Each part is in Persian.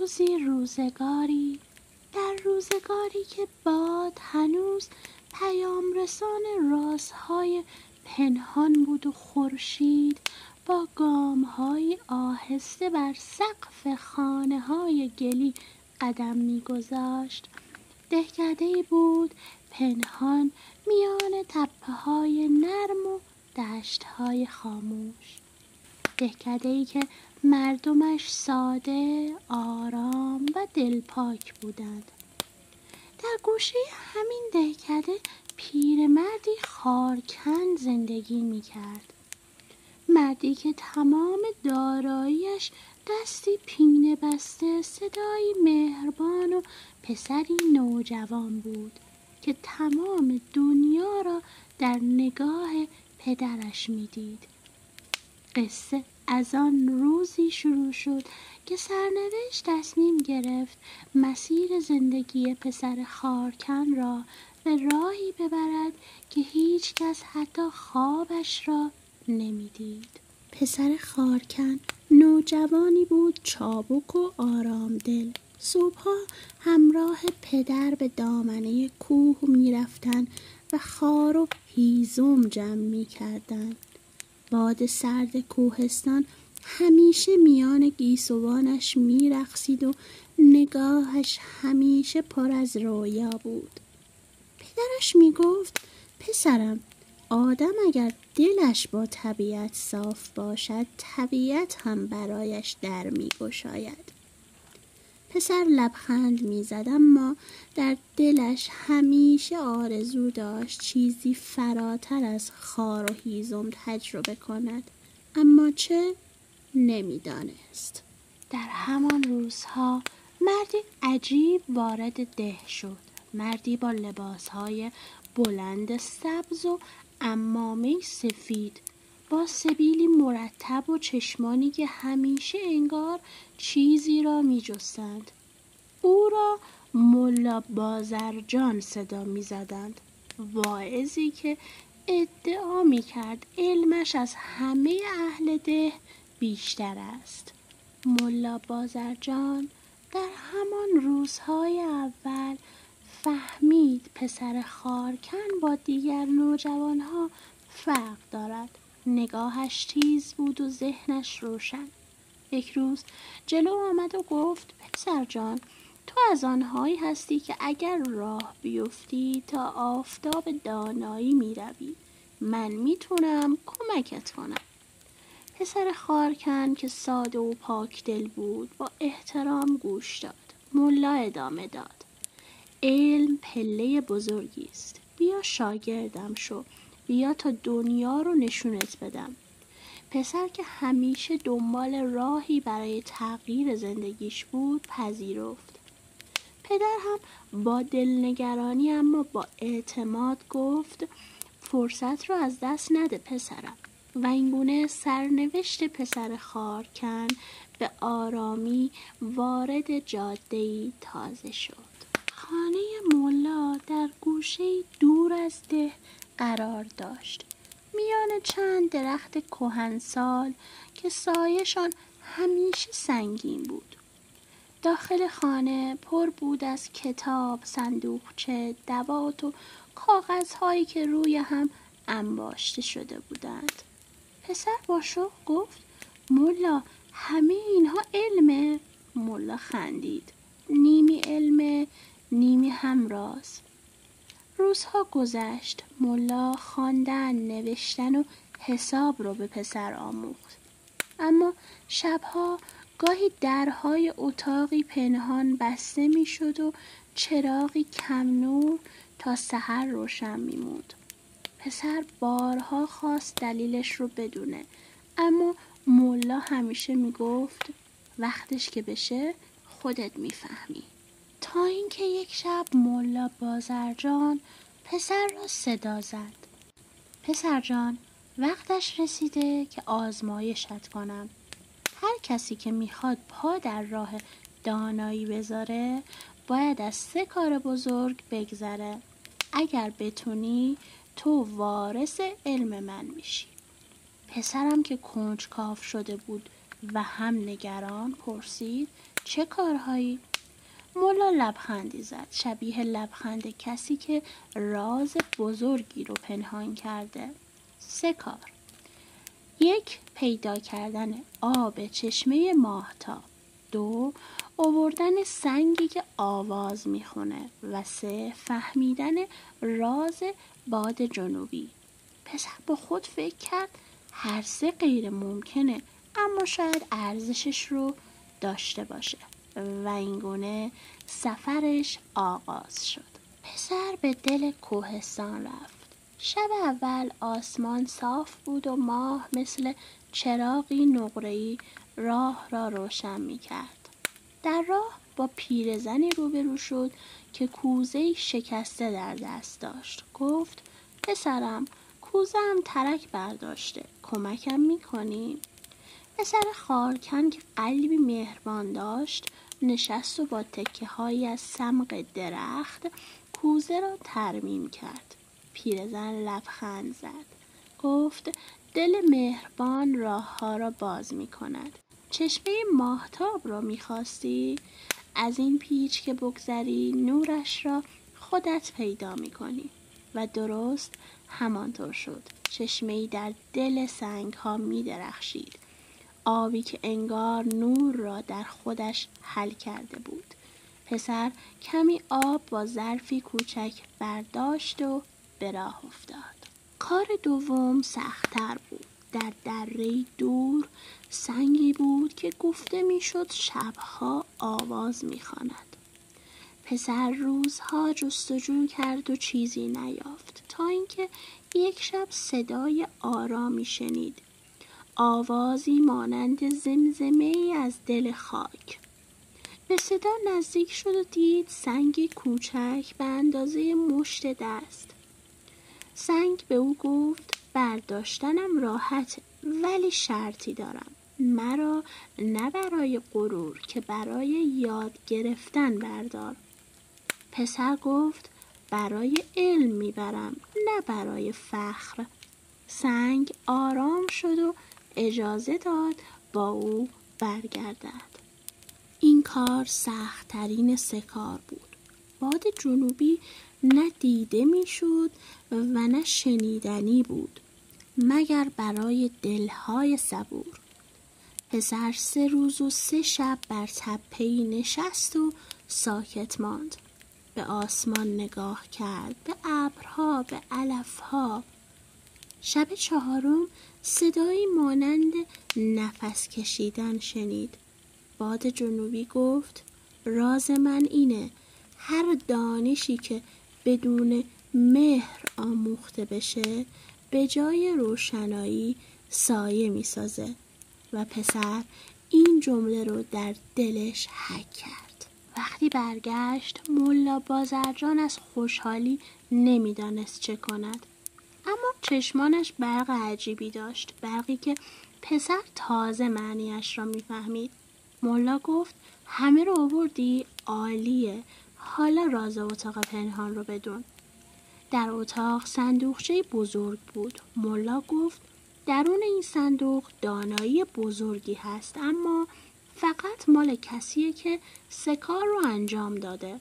روزگاری، در روزگاری که باد هنوز پیام رسان رازهای پنهان بود و خورشید با گام‌های آهسته بر سقف خانه‌های گلی قدم می‌گذاشت، دهکده‌ای بود پنهان میان تپه‌های نرم و دشت‌های خاموش. دهکده‌ای که مردمش ساده، آرام و دلپاک بودند. در گوشه همین دهکده پیرمردی خارکن زندگی می‌کرد. مردی که تمام داراییش دستی پینه بسته، صدایی مهربان و پسری نوجوان بود که تمام دنیا را در نگاه پدرش می‌دید. قصه از آن روزی شروع شد که سرنوشت تصمیم گرفت مسیر زندگی پسر خارکن را به راهی ببرد که هیچ کس حتی خوابش را نمی‌دید. پسر خارکن نوجوانی بود چابک و آرامدل. صبح‌ها همراه پدر به دامنه کوه می‌رفتند و خار و هیزم جمع می‌کردند. باد سرد کوهستان همیشه میان گیسوانش می‌رقصید و نگاهش همیشه پر از رویا بود. پدرش میگفت پسرم، آدم اگر دلش با طبیعت صاف باشد، طبیعت هم برایش در می‌گشاید. پسر لبخند می‌زد، اما در دلش همیشه آرزو داشت چیزی فراتر از خار و هیزم تجربه کند، اما چه نمی‌دانست. در همان روزها مردی عجیب وارد ده شد. مردی با لباسهای بلند سبز و عمامه سفید، با سبیلی مرتب و چشمانی که همیشه انگار چیزی را می‌جستند. او را ملا بازرجان صدا می‌زدند، واعظی که ادعا می‌کرد علمش از همه اهل ده بیشتر است. ملا بازرجان در همان روزهای اول فهمید پسر خارکن با دیگر نوجوانها فرق دارد. نگاهش تیز بود و ذهنش روشن. یک روز جلو آمد و گفت پسر جان، تو از آنهایی هستی که اگر راه بیفتی تا آفتاب دانایی می روی. من میتونم کمکت کنم. پسر خارکن که ساده و پاک دل بود با احترام گوش داد. ملا ادامه داد: علم پله بزرگی است. بیا شاگردم شو. بیا تا دنیا رو نشونت بدم. پسر که همیشه دنبال راهی برای تغییر زندگیش بود پذیرفت. پدر هم با دلنگرانی اما با اعتماد گفت فرصت رو از دست نده پسرم. و اینگونه سرنوشت پسر خارکن به آرامی وارد جاده‌ای تازه شد. خانه ملا در گوشه‌ای دور از ده قرار داشت، میان چند درخت کهنسال که سایه‌شان همیشه سنگین بود. داخل خانه پر بود از کتاب، صندوقچه، دوات و کاغذهایی که روی هم انباشته شده بودند. پسر با شوق گفت ملا، همه اینها علمه؟ ملا خندید. نیمی علمه، نیمی هم راز. روزها گذشت. ملا خواندن، نوشتن و حساب رو به پسر آموخت. اما شبها گاهی درهای اتاقی پنهان بسته می شد و چراغی کم نور تا سحر روشن می موند. پسر بارها خواست دلیلش رو بدونه، اما ملا همیشه می گفت وقتش که بشه خودت می فهمی. تا اینکه یک شب ملا بازرجان پسر را صدا زد. پسر جان، وقتش رسیده که آزمایشت کنم. هر کسی که میخواد پا در راه دانایی بذاره باید از 3 کار بزرگ بگذره. اگر بتونی تو وارث علم من میشی. پسرم که کنجکاو شده بود و هم نگران پرسید چه کارهایی؟ ملا لبخندی زد، شبیه لبخند کسی که راز بزرگی رو پنهان کرده. 3 کار. 1. پیدا کردن آب چشمه ماهتاب. 2. آوردن سنگی که آواز میخونه. و 3. فهمیدن راز باد جنوبی. پسر با خود فکر کرد هر 3 غیر ممکنه، اما شاید ارزشش رو داشته باشه و اینگونه سفرش آغاز شد. پسر به دل کوهستان رفت. شب اول آسمان صاف بود و ماه مثل چراغی نقره‌ای راه را روشن می کرد. در راه با پیرزنی روبرو شد که کوزه‌ای شکسته در دست داشت. گفت پسرم، کوزه‌ام ترک برداشته، کمکم می‌کنی؟ پسر خارکن که قلبی مهربان داشت نشست و با تکه‌هایی از سمق درخت کوزه را ترمیم کرد. پیرزن لبخند زد. گفت دل مهربان راه‌ها را باز می‌کند. چشمه ماهتاب را می‌خواستی؟ از این پیچ که بگذری نورش را خودت پیدا می‌کنی. و درست همانطور شد. چشمه‌ای در دل سنگ‌ها می‌درخشید. آبی که انگار نور را در خودش حل کرده بود. پسر کمی آب با ظرفی کوچک برداشت و به راه افتاد. کار دوم سخت‌تر بود. در دره‌ای دور سنگی بود که گفته میشد شبها آواز می‌خواند. پسر روزها جستجو کرد و چیزی نیافت تا اینکه یک شب صدای آرامی شنید. آوازی مانند زمزمه‌ای از دل خاک. به صدا نزدیک شد و دید سنگی کوچک به اندازه مشت دست. سنگ به او گفت برداشتنم راحته، ولی شرطی دارم. مرا نه برای غرور که برای یاد گرفتن بردار. پسر گفت برای علم میبرم، نه برای فخر. سنگ آرام شد و اجازه داد با او برگردد. این کار سخت‌ترین 3 کار بود. باد جنوبی نه دیده میشد و نه شنیدنی بود، مگر برای دلهای صبور. پسر 3 روز و 3 شب بر تپه‌ای نشست و ساکت ماند. به آسمان نگاه کرد، به ابرها، به علفها. شب 4 صدایی مانند نفس کشیدن شنید. باد جنوبی گفت راز من اینه، هر دانشی که بدون مهر آموخته بشه به جای روشنایی سایه می سازه. و پسر این جمله رو در دلش حک کرد. وقتی برگشت ملا بازرجان از خوشحالی نمیدانست چه کند. اما چشمانش برق عجیبی داشت، برقی که پسر تازه معنیش را میفهمید. ملا گفت همه رو آوردی؟ عالیه، حالا راز اتاق پنهان رو بدون. در اتاق صندوقچه بزرگ بود. ملا گفت درون این صندوق دانایی بزرگی هست، اما فقط مال کسیه که 3 کار رو انجام داده.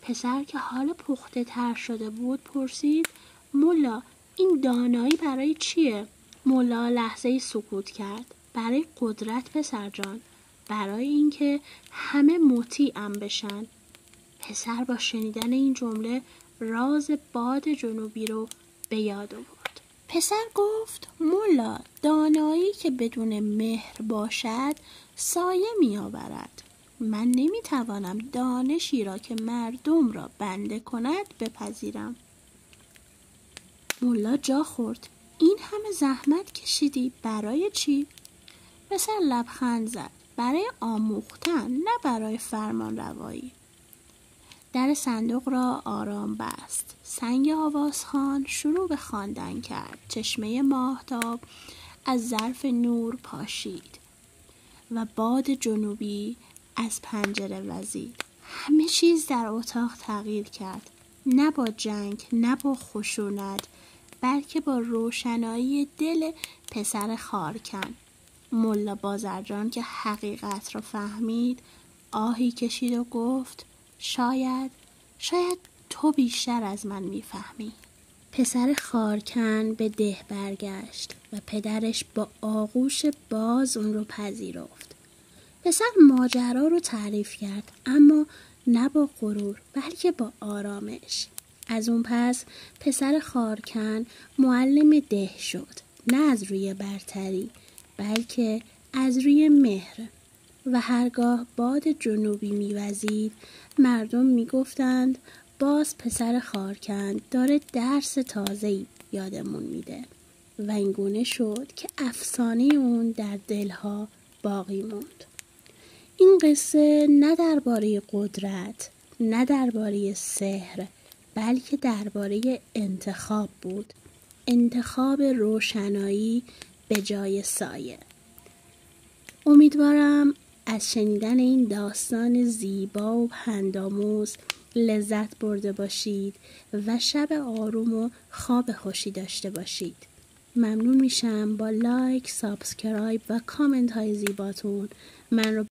پسر که حال پخته تر شده بود پرسید ملا این دانایی برای چیه؟ ملا لحظه‌ای سکوت کرد. برای قدرت پسر جان، برای اینکه همه مطیعم بشن. پسر با شنیدن این جمله راز باد جنوبی رو به یاد آورد. پسر گفت ملا دانایی که بدون مهر باشد سایه می آورد. من نمی توانم دانشی را که مردم را بنده کند بپذیرم. ملا جا خورد. این همه زحمت کشیدی برای چی؟ پسر لبخند زد. برای آموختن، نه برای فرمان روایی. در صندوق را آرام بست. سنگ آوازخوان شروع به خواندن کرد. چشمه ماهتاب از ظرف نور پاشید و باد جنوبی از پنجره وزید. همه چیز در اتاق تغییر کرد. نه با جنگ، نه با خشونت، بلکه با روشنایی دل پسر خارکن. ملا بازرجان که حقیقت را فهمید آهی کشید و گفت شاید تو بیشتر از من میفهمی. پسر خارکن به ده برگشت و پدرش با آغوش باز اون رو پذیرفت. پسر ماجرا رو تعریف کرد، اما نه با غرور بلکه با آرامش. از اون پس پسر خارکن معلم ده شد، نه از روی برتری بلکه از روی مهر. و هرگاه باد جنوبی میوزید مردم میگفتند باز پسر خارکن داره درس تازه‌ای یادمون میده. و اینگونه شد که افسانه اون در دلها باقی موند. این قصه نه درباره قدرت، نه درباره سحر، بلکه درباره انتخاب بود. انتخاب روشنایی به جای سایه. امیدوارم از شنیدن این داستان زیبا و پندآموز لذت برده باشید و شب آروم و خواب خوشی داشته باشید. ممنون میشم با لایک، سابسکرایب و کامنت های زیباتون من رو